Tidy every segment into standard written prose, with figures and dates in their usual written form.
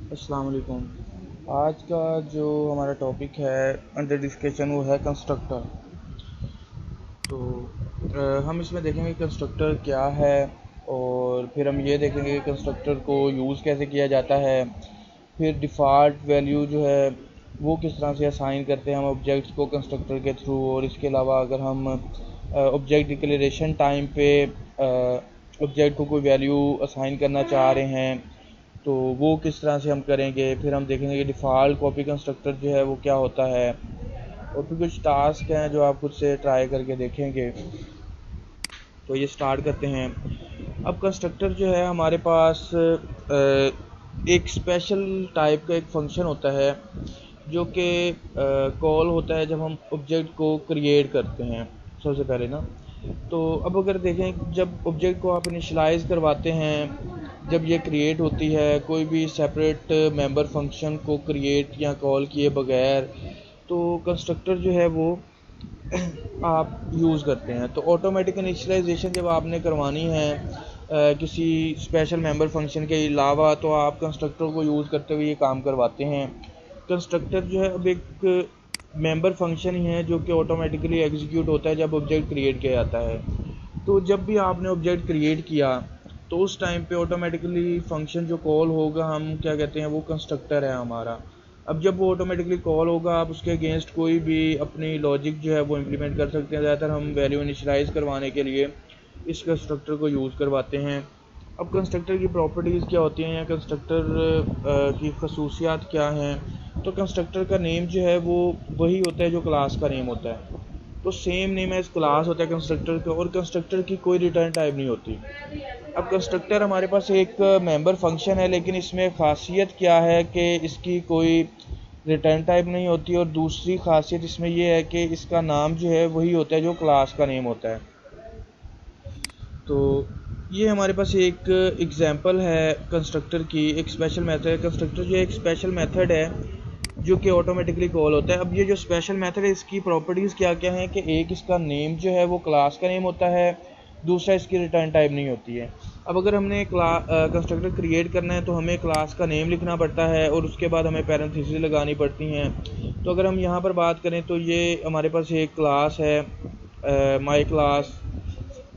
अस्सलाम वालेकुम। आज का जो हमारा टॉपिक है अंडर डिस्कशन वो है कंस्ट्रक्टर। तो हम इसमें देखेंगे कंस्ट्रक्टर क्या है, और फिर हम ये देखेंगे कि कंस्ट्रक्टर को यूज़ कैसे किया जाता है। फिर डिफ़ॉल्ट वैल्यू जो है वो किस तरह से असाइन करते हैं हम ऑब्जेक्ट्स को कंस्ट्रक्टर के थ्रू। और इसके अलावा अगर हम ऑब्जेक्ट डिक्लेरेशन टाइम पे ऑब्जेक्ट को कोई वैल्यू असाइन करना चाह रहे हैं तो वो किस तरह से हम करेंगे। फिर हम देखेंगे कि डिफ़ॉल्ट कॉपी कंस्ट्रक्टर जो है वो क्या होता है, और फिर कुछ टास्क हैं जो आप खुद से ट्राई करके देखेंगे। तो ये स्टार्ट करते हैं। अब कंस्ट्रक्टर जो है हमारे पास एक स्पेशल टाइप का एक फंक्शन होता है जो कि कॉल होता है जब हम ऑब्जेक्ट को क्रिएट करते हैं सबसे पहले ना। तो अब अगर देखें, जब ऑब्जेक्ट को आप इनिशलाइज करवाते हैं, जब ये क्रिएट होती है कोई भी सेपरेट मेंबर फंक्शन को क्रिएट या कॉल किए बगैर, तो कंस्ट्रक्टर जो है वो आप यूज़ करते हैं। तो ऑटोमेटिक इनिशियलाइजेशन जब आपने करवानी है किसी स्पेशल मेंबर फंक्शन के अलावा, तो आप कंस्ट्रक्टर को यूज़ करते हुए ये काम करवाते हैं। कंस्ट्रक्टर जो है अब एक मेंबर फंक्शन ही है जो कि ऑटोमेटिकली एग्जीक्यूट होता है जब ऑब्जेक्ट क्रिएट किया जाता है। तो जब भी आपने ऑब्जेक्ट क्रिएट किया तो उस टाइम पे ऑटोमेटिकली फंक्शन जो कॉल होगा हम क्या कहते हैं वो कंस्ट्रक्टर है हमारा। अब जब वो ऑटोमेटिकली कॉल होगा आप उसके अगेंस्ट कोई भी अपनी लॉजिक जो है वो इम्प्लीमेंट कर सकते हैं। ज़्यादातर हम वैल्यू इनिशियलाइज़ करवाने के लिए इस कंस्ट्रक्टर को यूज़ करवाते हैं। अब कंस्ट्रक्टर की प्रॉपर्टीज़ क्या होती हैं या कंस्ट्रक्टर की खसूसियात क्या हैं। तो कंस्ट्रक्टर का नेम जो है वो वही होता है जो क्लास का नेम होता है। तो सेम नेम एज क्लास होता है कंस्ट्रक्टर का, और कंस्ट्रक्टर की कोई रिटर्न टाइप नहीं होती। अब कंस्ट्रक्टर हमारे पास एक मेंबर फंक्शन है, लेकिन इसमें खासियत क्या है कि इसकी कोई रिटर्न टाइप नहीं होती, और दूसरी खासियत इसमें यह है कि इसका नाम जो है वही होता है जो क्लास का नेम होता है। तो ये हमारे पास एक एग्जांपल है कंस्ट्रक्टर की, एक स्पेशल मेथड है। कंस्ट्रक्टर जो एक स्पेशल मेथड है जो कि ऑटोमेटिकली कॉल होता है। अब ये जो स्पेशल मेथड है इसकी प्रॉपर्टीज़ क्या क्या हैं कि एक, इसका नेम जो है वो क्लास का नेम होता है, दूसरा इसकी रिटर्न टाइप नहीं होती है। अब अगर हमने कंस्ट्रक्टर क्रिएट करना है तो हमें क्लास का नेम लिखना पड़ता है और उसके बाद हमें पैरेंथेसिस लगानी पड़ती हैं। तो अगर हम यहाँ पर बात करें तो ये हमारे पास एक क्लास है माई क्लास,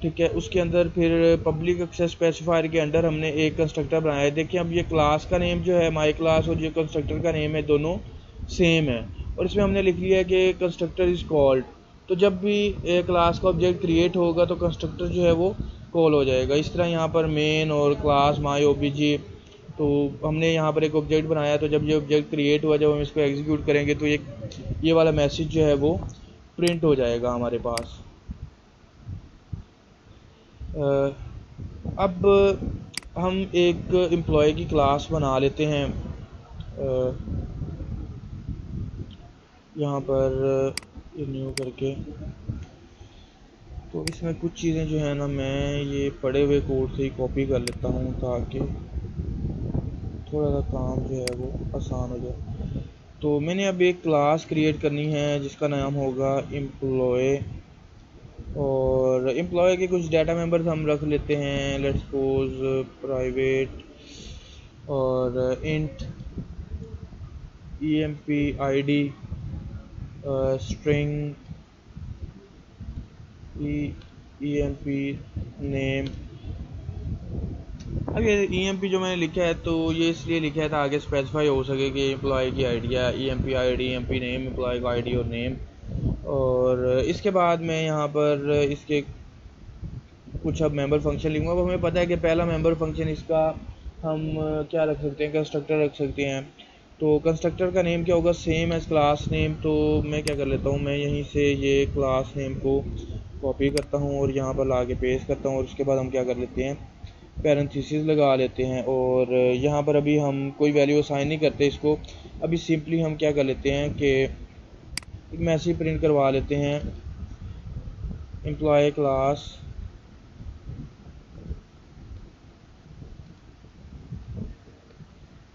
ठीक है। उसके अंदर फिर पब्लिक एक्सेस स्पेसिफायर के अंडर हमने एक कंस्ट्रक्टर बनाया है। देखिए अब ये क्लास का नेम जो है माई क्लास और ये कंस्ट्रक्टर का नेम है, दोनों सेम है। और इसमें हमने लिख लिया है कि कंस्ट्रक्टर इज़ कॉल्ड। तो जब भी एक क्लास का ऑब्जेक्ट क्रिएट होगा तो कंस्ट्रक्टर जो है वो कॉल हो जाएगा। इस तरह यहाँ पर मेन और क्लास माई ओबीजे, तो हमने यहाँ पर एक ऑब्जेक्ट बनाया, तो जब ये ऑब्जेक्ट क्रिएट हुआ, जब हम इसको एग्जीक्यूट करेंगे तो ये वाला मैसेज जो है वो प्रिंट हो जाएगा हमारे पास। अब हम एक एम्प्लॉय की क्लास बना लेते हैं यहाँ पर न्यू करके। तो इसमें कुछ चीज़ें जो है ना मैं ये पढ़े हुए कोड से ही कॉपी कर लेता हूँ ताकि थोड़ा सा काम जो है वो आसान हो जाए। तो मैंने अब एक क्लास क्रिएट करनी है जिसका नाम होगा एम्प्लॉय, और एम्प्लॉय के कुछ डाटा मेंबर्स हम रख लेते हैं। लेट्स सपोज प्राइवेट और int empid string emp name. अब ये emp जो मैंने लिखा है तो ये इसलिए लिखा है था आगे स्पेसिफाई हो सके कि एम्प्लॉय की आईडी है, emp id emp name, employee का आईडी और नेम। और इसके बाद मैं यहाँ पर इसके कुछ अब मेंबर फंक्शन लिखूँगा। अब हमें पता है कि पहला मेंबर फंक्शन इसका हम क्या रख सकते हैं, कंस्ट्रक्टर रख सकते हैं। तो कंस्ट्रक्टर का नेम क्या होगा, सेम एज क्लास नेम। तो मैं क्या कर लेता हूँ, मैं यहीं से ये क्लास नेम को कॉपी करता हूँ और यहाँ पर ला के पेस्ट करता हूँ, और उसके बाद हम क्या कर लेते हैं, पैरेंथेसिस लगा लेते हैं। और यहाँ पर अभी हम कोई वैल्यू असाइन नहीं करते इसको, अभी सिंपली हम क्या कर लेते हैं कि एक मैसेज प्रिंट करवा लेते हैं, employee class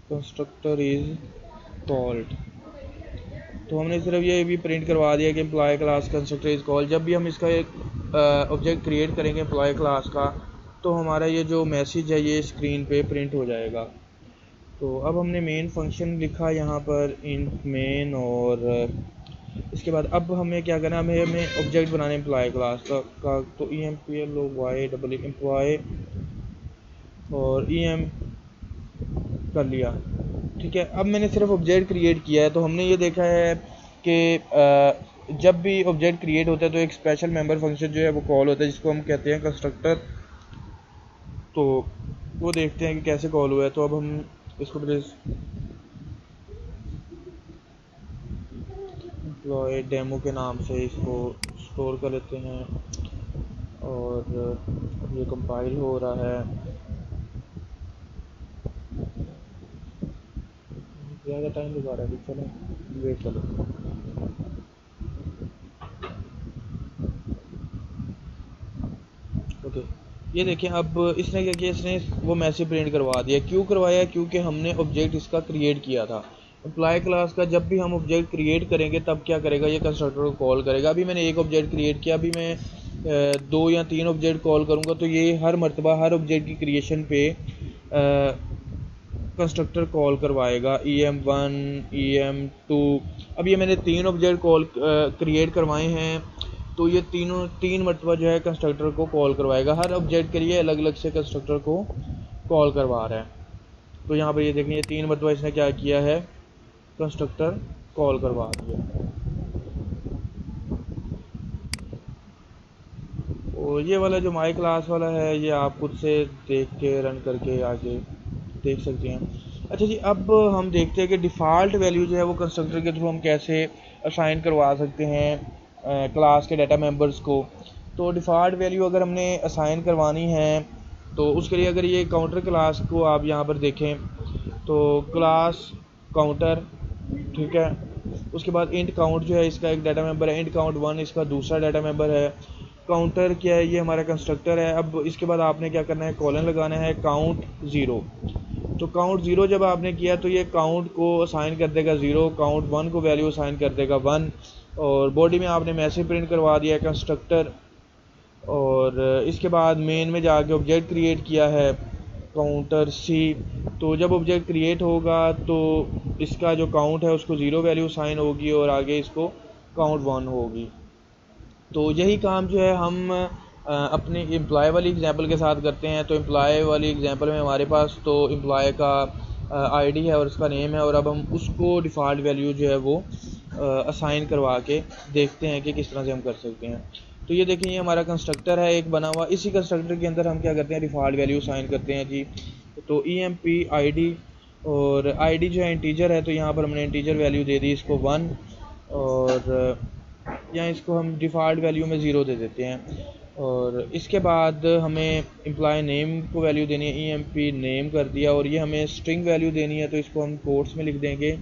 constructor is called. तो हमने सिर्फ ये भी प्रिंट करवा दिया कि employee class constructor is called. जब भी हम इसका एक ऑब्जेक्ट क्रिएट करेंगे एम्प्लॉय क्लास का, तो हमारा ये जो मैसेज है ये स्क्रीन पे प्रिंट हो जाएगा। तो अब हमने मेन फंक्शन लिखा यहाँ पर इंट मेन, और इसके बाद अब हमें क्या करना है, हमें ऑब्जेक्ट बनाने एम्प्लॉय क्लास का तो E M P L O Y double employee और ई एम कर लिया। ठीक है, अब मैंने सिर्फ ऑब्जेक्ट क्रिएट किया है। तो हमने ये देखा है कि जब भी ऑब्जेक्ट क्रिएट होता है तो एक स्पेशल मेंबर फंक्शन जो है वो कॉल होता है, जिसको हम कहते हैं कंस्ट्रक्टर। तो वो देखते हैं कि कैसे कॉल हुआ है। तो अब हम इसको एम्प्लॉय डेमो के नाम से इसको स्टोर कर लेते हैं, और अब ये कंपाइल हो रहा है। ज़्यादा टाइम लगा रहा है, चलो वेट करो। ओके, ये देखें अब इसने क्या किया, इसने वो मैसेज प्रिंट करवा दिया। क्यों करवाया? क्योंकि हमने ऑब्जेक्ट इसका क्रिएट किया था। एम्प्लॉय क्लास का जब भी हम ऑब्जेक्ट क्रिएट करेंगे तब क्या करेगा, ये कंस्ट्रक्टर को कॉल करेगा। अभी मैंने एक ऑब्जेक्ट क्रिएट किया, अभी मैं 2 या 3 ऑब्जेक्ट कॉल करूँगा तो ये हर मरतबा हर ऑब्जेक्ट की क्रिएशन पे कंस्ट्रक्टर कॉल करवाएगा, em1 em2। अब ये मैंने 3 ऑब्जेक्ट कॉल क्रिएट करवाए हैं, तो ये तीन मरतबा जो है कंस्ट्रक्टर को कॉल करवाएगा। हर ऑब्जेक्ट के लिए अलग अलग से कंस्ट्रक्टर को कॉल करवा रहा है। तो यहाँ पर ये देखें, ये 3 मरतबा इसने क्या किया है, कंस्ट्रक्टर कॉल करवा दिया। और ये वाला जो माई क्लास वाला है, ये आप खुद से देख के रन करके आगे देख सकते हैं। अच्छा जी, अब हम देखते हैं कि डिफ़ॉल्ट वैल्यू जो है वो कंस्ट्रक्टर के थ्रू हम कैसे असाइन करवा सकते हैं क्लास के डाटा मेंबर्स को। तो डिफ़ॉल्ट वैल्यू अगर हमने असाइन करवानी है तो उसके लिए अगर ये काउंटर क्लास को आप यहाँ पर देखें तो क्लास काउंटर, ठीक है, उसके बाद इंट काउंट जो है इसका एक डाटा मेंबर है, इंट काउंट 1 इसका दूसरा डाटा मेंबर है। काउंटर क्या है, ये हमारा कंस्ट्रक्टर है। अब इसके बाद आपने क्या करना है, कॉलन लगाना है काउंट 0। तो काउंट 0 जब आपने किया तो ये काउंट को असाइन कर देगा 0, काउंट 1 को वैल्यू असाइन कर देगा 1, और बॉडी में आपने मैसेज प्रिंट करवा दिया है कंस्ट्रक्टर। और इसके बाद मेन में जाके ऑब्जेक्ट क्रिएट किया है काउंटर सी। तो जब ऑब्जेक्ट क्रिएट होगा तो इसका जो काउंट है उसको 0 वैल्यू साइन होगी और आगे इसको काउंट 1 होगी। तो यही काम जो है हम अपने एम्प्लॉय वाली एग्जांपल के साथ करते हैं। तो एम्प्लॉय वाली एग्जांपल में हमारे पास तो एम्प्लॉय का आईडी है और उसका नेम है, और अब हम उसको डिफ़ॉल्ट वैल्यू जो है वो असाइन करवा के देखते हैं कि किस तरह से हम कर सकते हैं। तो ये देखें, ये हमारा कंस्ट्रक्टर है एक बना हुआ। इसी कंस्ट्रक्टर के अंदर हम क्या करते हैं, डिफ़ॉल्ट वैल्यू असाइन करते हैं जी। तो E M P I D, और आईडी जो है इंटीजर है तो यहाँ पर हमने इंटीजर वैल्यू दे दी इसको 1, और या इसको हम डिफ़ॉल्ट वैल्यू में 0 दे देते हैं। और इसके बाद हमें एम्प्लॉय नेम को वैल्यू देनी है, ई एम पी नेम कर दिया, और ये हमें स्ट्रिंग वैल्यू देनी है तो इसको हम कोट्स में लिख देंगे।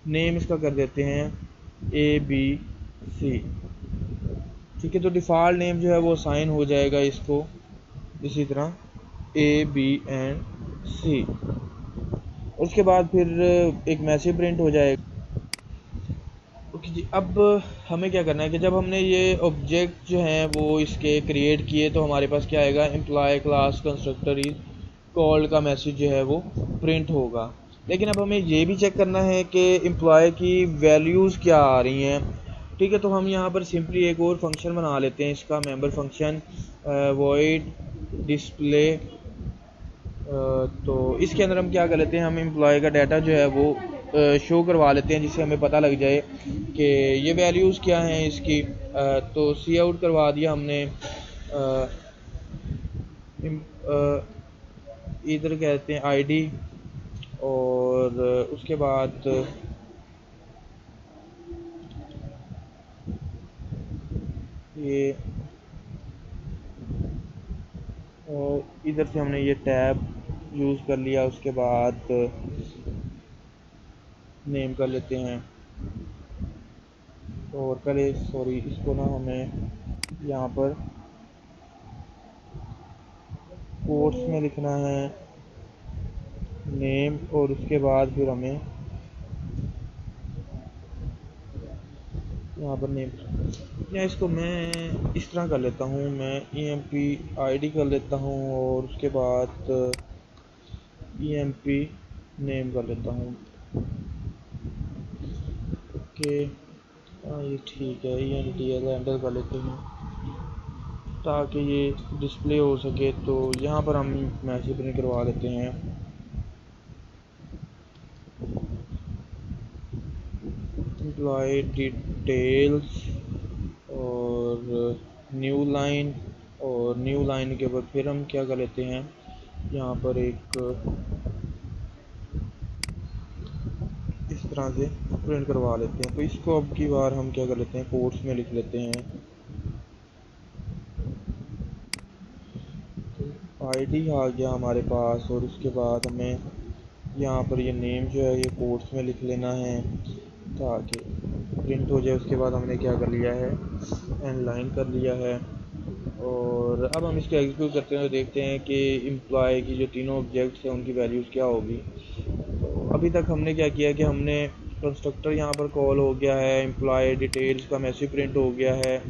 नेम इसका कर देते हैं ABC, ठीक है। तो डिफ़ॉल्ट नेम जो है वो साइन हो जाएगा इसको इसी तरह ABNC। उसके बाद फिर एक मैसेज प्रिंट हो जाएगा। ओके जी, अब हमें क्या करना है कि जब हमने ये ऑब्जेक्ट जो हैं वो इसके क्रिएट किए तो हमारे पास क्या आएगा, employee class constructor is called का मैसेज जो है वो प्रिंट होगा। लेकिन अब हमें ये भी चेक करना है कि एम्प्लॉय की वैल्यूज़ क्या आ रही हैं। ठीक है, तो हम यहाँ पर सिंपली एक और फंक्शन बना लेते हैं, इसका मेंबर फंक्शन वॉइड डिस्प्ले। तो इसके अंदर हम क्या कर लेते हैं, हम एम्प्लॉय का डाटा जो है वो शो करवा लेते हैं, जिससे हमें पता लग जाए कि ये वैल्यूज़ क्या हैं इसकी। तो सी आउट करवा दिया हमने, इधर कहते हैं आईडी, और उसके बाद ये इधर से हमने ये टैब यूज़ कर लिया। उसके बाद नेम कर लेते हैं, और पहले सॉरी इसको ना हमें यहाँ पर कोट्स में लिखना है नेम, और उसके बाद फिर हमें यहाँ पर नेम, या इसको मैं इस तरह कर लेता हूँ, मैं E M P I D कर लेता हूँ, और उसके बाद ई एम पी नेम कर लेता हूँ। ओके, हाँ ये ठीक है, ये एंटर कर लेते हैं ताकि ये डिस्प्ले हो सके। तो यहाँ पर हम मैसेज प्रिंट करवा लेते हैं। एम्प्लॉय डिटेल्स और न्यू लाइन, और न्यू लाइन के बाद फिर हम क्या कर लेते हैं, यहाँ पर एक इस तरह से प्रिंट करवा लेते हैं। तो इसको अब की बार हम क्या कर लेते हैं, कोट्स में लिख लेते हैं। आईडी आ गया हमारे पास, और उसके बाद हमें यहाँ पर ये नेम जो है ये कोट्स में लिख लेना है ताकि प्रिंट हो जाए। उसके बाद हमने क्या कर लिया है, एंड लाइन कर लिया है। और अब हम इसको एग्जीक्यूट करते हुए देखते हैं कि एम्प्लॉय की जो तीनों ऑब्जेक्ट्स हैं उनकी वैल्यूज़ क्या होगी। तो अभी तक हमने क्या किया कि हमने कंस्ट्रक्टर यहाँ पर कॉल हो गया है, एम्प्लॉय डिटेल्स का मैसेज प्रिंट हो गया है,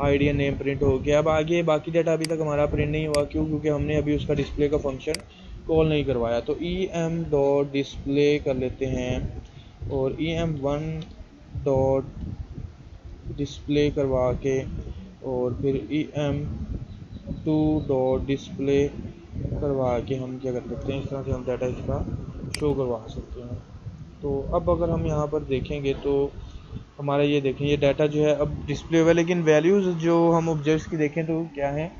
आईडी एंड नेम प्रिंट हो गया। अब आगे बाकी डाटा अभी तक हमारा प्रिंट नहीं हुआ, क्यों? क्योंकि हमने अभी उसका डिस्प्ले का फंक्शन कॉल नहीं करवाया। तो em डॉट डिस्प्ले कर लेते हैं, और em1 डॉट डिस्प्ले करवा के, और फिर em2 डॉट डिस्प्ले करवा के हम क्या कर सकते हैं, इस तरह से हम डाटा इसका शो करवा सकते हैं। तो अब अगर हम यहाँ पर देखेंगे तो हमारा ये देखें, ये डाटा जो है अब डिस्प्ले हुआ है, लेकिन वैल्यूज़ जो हम ऑब्जेक्ट्स की देखें तो क्या है,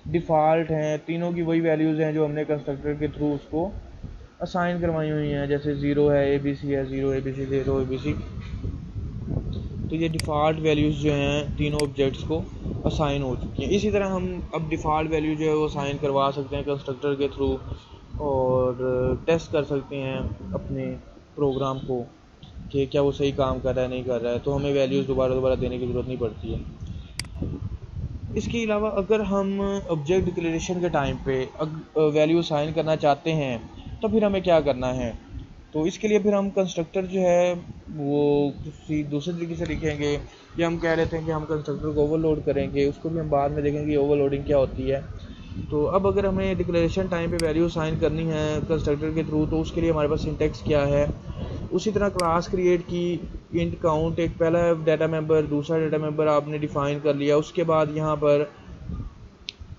डिफ़ॉल्ट हैं। तीनों की वही वैल्यूज़ हैं जो हमने कंस्ट्रक्टर के थ्रू उसको असाइन करवाई हुई हैं। जैसे 0 है ABC है, 0 ABC 0 ABC। तो ये डिफ़ॉल्ट वैल्यूज़ जो हैं तीनों ऑब्जेक्ट्स को असाइन हो चुकी हैं। इसी तरह हम अब डिफ़ॉल्ट वैल्यू जो है वो असाइन करवा सकते हैं कंस्ट्रक्टर के थ्रू, और टेस्ट कर सकते हैं अपने प्रोग्राम को कि क्या वो सही काम कर रहा है नहीं कर रहा है। तो हमें वैल्यूज़ दोबारा देने की ज़रूरत नहीं पड़ती है। इसके अलावा अगर हम ऑब्जेक्ट डिक्लेरेशन के टाइम पे वैल्यू असाइन करना चाहते हैं तो फिर हमें क्या करना है, तो इसके लिए फिर हम कंस्ट्रक्टर जो है वो किसी दूसरे तरीके से लिखेंगे, या हम कह लेते हैं कि हम कंस्ट्रक्टर को ओवरलोड करेंगे। उसको भी हम बाद में देखेंगे ओवरलोडिंग क्या होती है। तो अब अगर हमें डिक्लेरेशन टाइम पे वैल्यू असाइन करनी है कंस्ट्रक्टर के थ्रू, तो उसके लिए हमारे पास सिंटेक्स क्या है। उसी तरह क्लास क्रिएट की, इंट काउंट, एक पहला डाटा मेंबर, दूसरा डाटा मेंबर आपने डिफ़ाइन कर लिया। उसके बाद यहाँ पर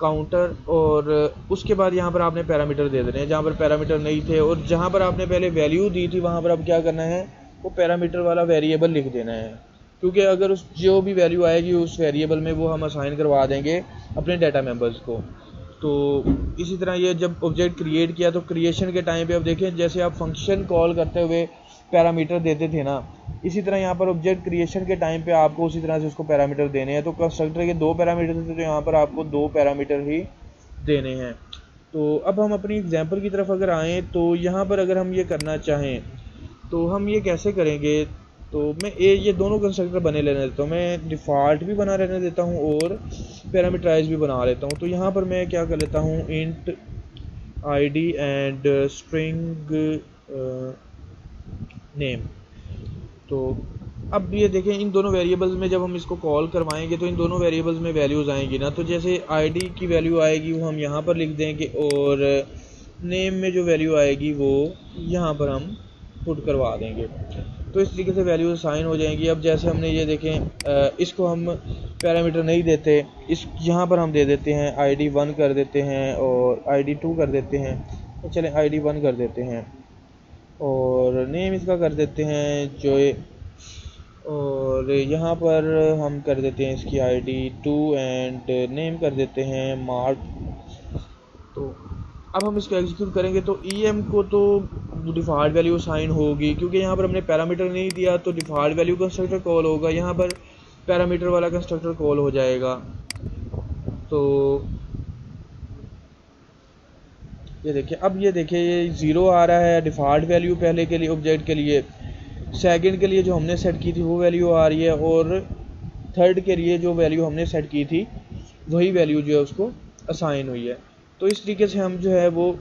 काउंटर, और उसके बाद यहाँ पर आपने पैरामीटर दे देने हैं जहाँ पर पैरामीटर नहीं थे, और जहाँ पर आपने पहले वैल्यू दी थी वहाँ पर अब क्या करना है, वो पैरामीटर वाला वेरिएबल लिख देना है। क्योंकि अगर उस जो भी वैल्यू आएगी उस वेरिएबल में वो हम असाइन करवा देंगे अपने डाटा मेंबर्स को। तो इसी तरह ये जब ऑब्जेक्ट क्रिएट किया तो क्रिएशन के टाइम पे अब देखें, जैसे आप फंक्शन कॉल करते हुए पैरामीटर देते थे ना, इसी तरह यहाँ पर ऑब्जेक्ट क्रिएशन के टाइम पे आपको उसी तरह से उसको पैरामीटर देने हैं। तो कंस्ट्रक्टर के 2 पैरामीटर थे, तो यहाँ पर आपको 2 पैरामीटर ही देने हैं। तो अब हम अपनी एग्जांपल की तरफ अगर आएँ तो यहाँ पर अगर हम ये करना चाहें तो हम ये कैसे करेंगे। तो मैं ये दोनों कंस्ट्रक्टर बने लेने देता हूँ, मैं डिफ़ॉल्ट भी बना रहने देता हूँ और पैरामीटराइज भी बना लेता हूँ। तो यहाँ पर मैं क्या कर लेता हूँ, int ID and string name. तो अब ये देखें, इन दोनों वेरिएबल्स में जब हम इसको कॉल करवाएंगे तो इन दोनों वेरिएबल्स में वैल्यूज़ आएंगी ना। तो जैसे आईडी की वैल्यू आएगी वो हम यहाँ पर लिख देंगे, और नेम में जो वैल्यू आएगी वो यहाँ पर हम पुट करवा देंगे। तो इस तरीके से वैल्यूज असाइन हो जाएंगी। अब जैसे हमने ये देखें, इसको हम पैरामीटर नहीं देते, इस यहाँ पर हम दे देते हैं ID1 कर देते हैं और ID2 कर देते हैं। तो चलें ID1 कर देते हैं, और नेम इसका कर देते हैं जो, और यहाँ पर हम कर देते हैं इसकी ID2 एंड नेम कर देते हैं मार्क। तो अब हम इसको एग्जीक्यूट करेंगे तो em को तो डिफ़ॉल्ट वैल्यू असाइन होगी, क्योंकि यहाँ पर हमने पैरामीटर नहीं दिया तो डिफ़ॉल्ट वैल्यू कंस्ट्रक्टर कॉल होगा, यहाँ पर पैरामीटर वाला कंस्ट्रक्टर कॉल हो जाएगा। तो ये देखिए, अब ये देखिए ये 0 आ रहा है डिफ़ॉल्ट वैल्यू पहले के लिए ऑब्जेक्ट के लिए, सेकंड के लिए जो हमने सेट की थी वो वैल्यू आ रही है, और थर्ड के लिए जो वैल्यू हमने सेट की थी वही वैल्यू जो है उसको असाइन हुई है। तो इस तरीके से हम जो है वो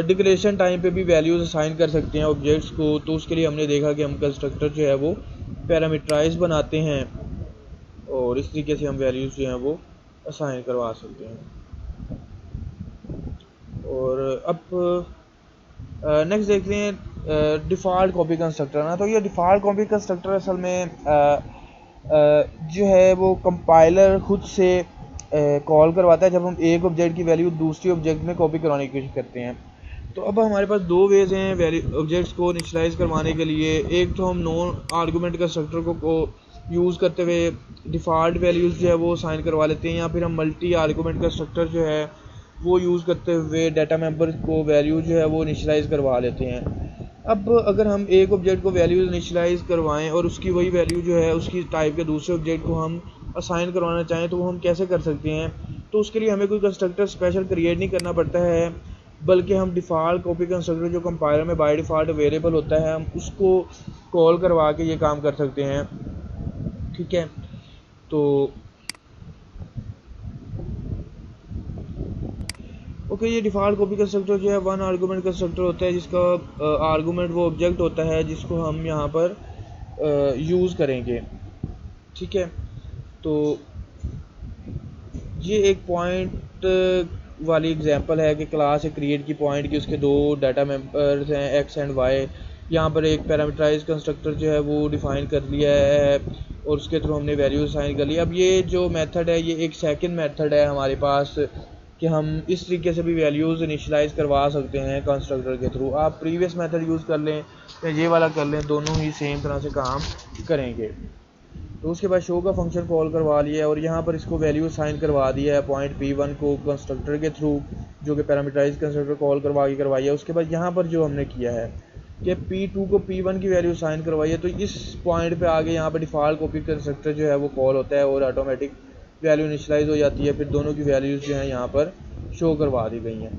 डिक्लेरेशन टाइम पे भी वैल्यूज़ असाइन कर सकते हैं ऑब्जेक्ट्स को। तो उसके लिए हमने देखा कि हम कंस्ट्रक्टर जो है वो पैरामीटराइज बनाते हैं, और इस तरीके से हम वैल्यूज़ जो हैं वो असाइन करवा सकते हैं। और अब नेक्स्ट देखते हैं डिफ़ॉल्ट कॉपी कंस्ट्रक्टर ना। तो ये डिफ़ॉल्ट कॉपी कंस्ट्रक्टर असल में जो है वो कंपाइलर खुद से कॉल करवाता है जब हम एक ऑब्जेक्ट की वैल्यू दूसरी ऑब्जेक्ट में कॉपी करवाने की कोशिश करते हैं। तो अब हमारे पास दो वेज हैं वैल्यू ऑब्जेक्ट्स को इनिशियलाइज करवाने के लिए। एक तो हम नॉन आर्गूमेंट कंस्ट्रक्टर को यूज़ करते हुए डिफ़ॉल्ट वैल्यूज़ जो है वो साइन करवा लेते हैं, या फिर हम मल्टी आर्गूमेंट कंस्ट्रक्टर जो है वो यूज़ करते हुए डाटा मेंबर को वैल्यू जो है वो इनिशियलाइज़ करवा लेते हैं। अब अगर हम एक ऑब्जेक्ट को वैल्यू इनिशियलाइज़ करवाएं और उसकी वही वैल्यू जो है उसकी टाइप के दूसरे ऑब्जेक्ट को हम असाइन करवाना चाहें तो वो हम कैसे कर सकते हैं। तो उसके लिए हमें कोई कंस्ट्रक्टर स्पेशल क्रिएट नहीं करना पड़ता है, बल्कि हम डिफ़ॉल्ट कॉपी कंस्ट्रक्टर जो कंपाइलर में बाय डिफ़ॉल्ट अवेलेबल होता है हम उसको कॉल करवा के ये काम कर सकते हैं। ठीक है, तो ओके, ये डिफ़ॉल्ट कॉपी कंस्ट्रक्टर जो है वन आर्गूमेंट कंस्ट्रक्टर होता है जिसका आर्गूमेंट वो ऑब्जेक्ट होता है जिसको हम यहाँ पर यूज़ करेंगे। ठीक है, तो ये एक पॉइंट वाली एग्जांपल है कि क्लास है क्रिएट की पॉइंट की, उसके दो डाटा मेंबर्स हैं एक्स एंड वाई। यहाँ पर एक पैरामीटराइज कंस्ट्रक्टर जो है वो डिफ़ाइन कर लिया है और उसके थ्रू हमने वैल्यू असाइन कर लिया। अब ये जो मेथड है ये एक सेकंड मेथड है हमारे पास कि हम इस तरीके से भी वैल्यूज़ इनिशियलाइज़ करवा सकते हैं कंस्ट्रक्टर के थ्रू। आप प्रीवियस मेथड यूज़ कर लें या ये वाला कर लें, दोनों ही सेम तरह से काम करेंगे। तो उसके बाद शो का फंक्शन कॉल करवा लिया और यहाँ पर इसको वैल्यू साइन करवा दिया है पॉइंट P1 को कंस्ट्रक्टर के थ्रू, जो कि पैरामीटराइज कंस्ट्रक्टर कॉल करवाई है। उसके बाद यहाँ पर जो हमने किया है कि P2 को P1 की वैल्यू साइन करवाई है, तो इस पॉइंट पे आगे यहाँ पर डिफ़ॉल्ट कॉपी कंस्ट्रक्टर जो है वो कॉल होता है और ऑटोमेटिक वैल्यू इनिशियलाइज हो जाती है। फिर दोनों की वैल्यूज़ जो हैं यहाँ पर शो करवा दी गई हैं।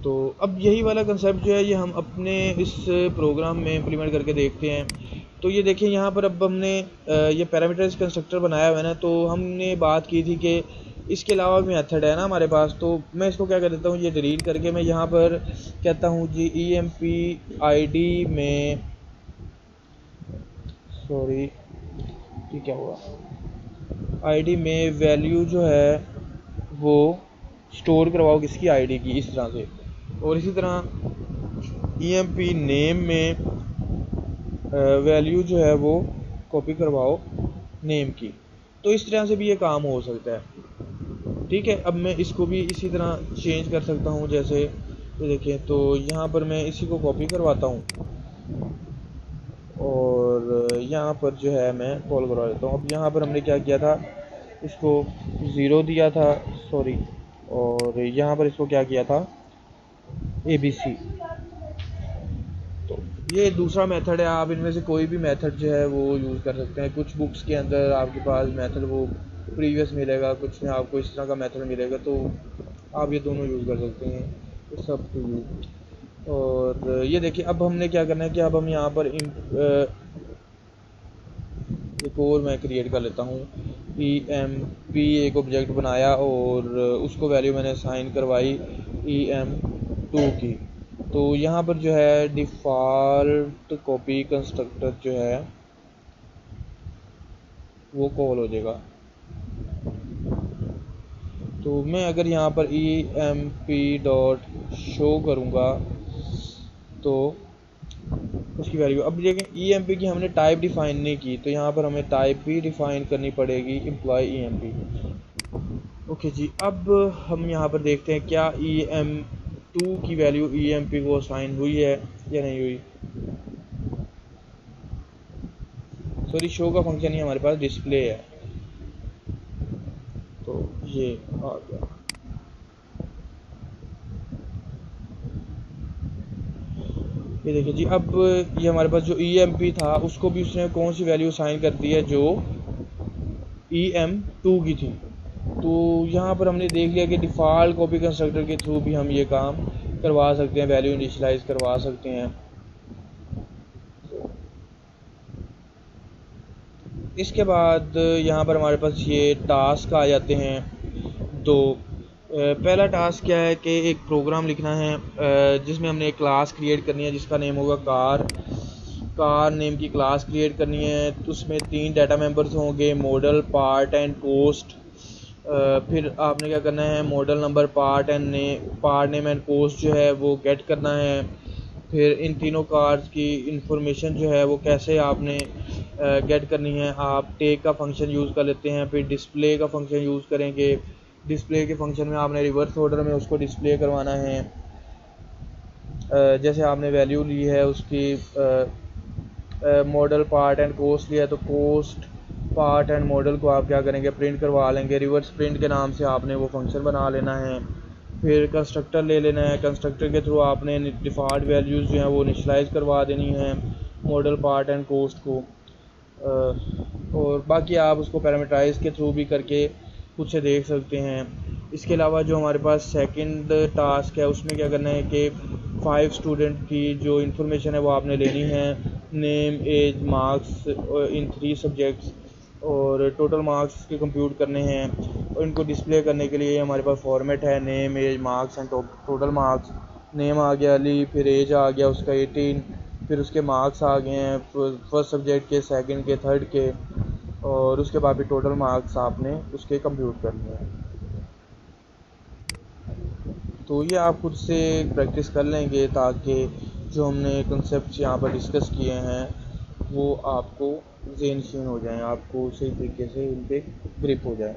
तो अब यही वाला कंसेप्ट जो है ये हम अपने इस प्रोग्राम में इम्प्लीमेंट करके देखते हैं। तो ये देखिए यहाँ पर अब हमने ये पैरामीटराइज कंस्ट्रक्टर बनाया हुआ है ना, तो हमने बात की थी कि इसके अलावा भी मेथड है ना हमारे पास। तो मैं इसको क्या कर देता हूँ, ये डिलीट करके मैं यहाँ पर कहता हूँ जी emp id में, सॉरी ये क्या हुआ, id में वैल्यू जो है वो स्टोर करवाओ किसकी, id की, इस तरह से। और इसी तरह emp नेम में वैल्यू जो है वो कॉपी करवाओ नेम की। तो इस तरह से भी ये काम हो सकता है। ठीक है, अब मैं इसको भी इसी तरह चेंज कर सकता हूँ। जैसे तो देखिए, तो यहाँ पर मैं इसी को कॉपी करवाता हूँ और यहाँ पर जो है मैं कॉल करवा देता हूँ। अब यहाँ पर हमने क्या किया था, इसको 0 दिया था, सॉरी, और यहाँ पर इसको क्या किया था, ABC। तो ये दूसरा मेथड है, आप इनमें से कोई भी मेथड जो है वो यूज़ कर सकते हैं। कुछ बुक्स के अंदर आपके पास मेथड वो प्रीवियस मिलेगा, कुछ में आपको इस तरह का मेथड मिलेगा, तो आप ये दोनों यूज़ कर सकते हैं, तो सब टू यू। और ये देखिए अब हमने क्या करना है कि अब हम यहाँ पर एक और मैं क्रिएट कर लेता हूँ emp, एक ऑब्जेक्ट बनाया और उसको वैल्यू मैंने असाइन करवाई em2 की। तो यहाँ पर जो है डिफ़ॉल्ट कॉपी कंस्ट्रक्टर जो है वो कॉल हो जाएगा। तो मैं अगर यहाँ पर emp शो करूँगा तो उसकी वैल्यू, अब देखें emp की हमने टाइप डिफ़ाइन नहीं की, तो यहाँ पर हमें टाइप भी डिफ़ाइन करनी पड़ेगी एम्प्लॉय emp। ओके जी, अब हम यहाँ पर देखते हैं क्या em2 की वैल्यू emp को असाइन हुई है या नहीं हुई। सॉरी, शो का फंक्शन ही हमारे पास डिस्प्ले है, तो ये आ गया। ये देखिए जी, अब ये हमारे पास जो emp था उसको भी उसने कौन सी वैल्यू असाइन कर दी है, जो em2 की थी। तो यहाँ पर हमने देख लिया कि डिफ़ॉल्ट कॉपी कंस्ट्रक्टर के थ्रू भी हम ये काम करवा सकते हैं, वैल्यू इनिशियलाइज करवा सकते हैं। इसके बाद यहाँ पर हमारे पास ये टास्क आ जाते हैं। तो पहला टास्क क्या है कि एक प्रोग्राम लिखना है जिसमें हमने एक क्लास क्रिएट करनी है जिसका नेम होगा कार नेम की क्लास क्रिएट करनी है। तो उसमें 3 डाटा मेंबर्स होंगे, मॉडल, पार्ट एंड पोस्ट। फिर आपने क्या करना है, model number, part name and cost जो है वो गेट करना है। फिर इन तीनों कार्स की इंफॉर्मेशन जो है वो कैसे आपने गेट करनी है, आप टेक का फंक्शन यूज़ कर लेते हैं। फिर डिस्प्ले का फंक्शन यूज़ करेंगे। डिस्प्ले के फंक्शन में आपने रिवर्स ऑर्डर में उसको डिस्प्ले करवाना है। जैसे आपने वैल्यू ली है उसकी, मॉडल, पार्ट एंड कोस्ट लिया, तो कोस्ट, पार्ट एंड मॉडल को आप क्या करेंगे, प्रिंट करवा लेंगे। रिवर्स प्रिंट के नाम से आपने वो फंक्शन बना लेना है। फिर कंस्ट्रक्टर ले लेना है। कंस्ट्रक्टर के थ्रू आपने डिफ़ॉल्ट वैल्यूज़ जो हैं वो इनिशियलाइज करवा देनी है मॉडल, पार्ट एंड कोस्ट को। और बाकी आप उसको पैरामीटराइज के थ्रू भी करके खुद से देख सकते हैं। इसके अलावा जो हमारे पास सेकंड टास्क है उसमें क्या करना है कि 5 स्टूडेंट की जो इन्फॉर्मेशन है वो आपने लेनी है, name, age, marks in 3 subjects, और टोटल मार्क्स के कंप्यूट करने हैं। और इनको डिस्प्ले करने के लिए हमारे पास फॉर्मेट है name, age, marks and total marks. Name आ गया अली, फिर एज आ गया उसका 18, फिर उसके मार्क्स आ गए हैं फर्स्ट सब्जेक्ट के, सेकंड के, थर्ड के, और उसके बाद भी टोटल मार्क्स आपने उसके कंप्यूट करने हैं। तो ये आप खुद से प्रैक्टिस कर लेंगे ताकि जो हमने कंसेप्ट यहाँ पर डिस्कस किए हैं वो आपको ज़हन नशीन हो जाएं, आपको सही तरीके से उन पर ग्रिप हो जाए।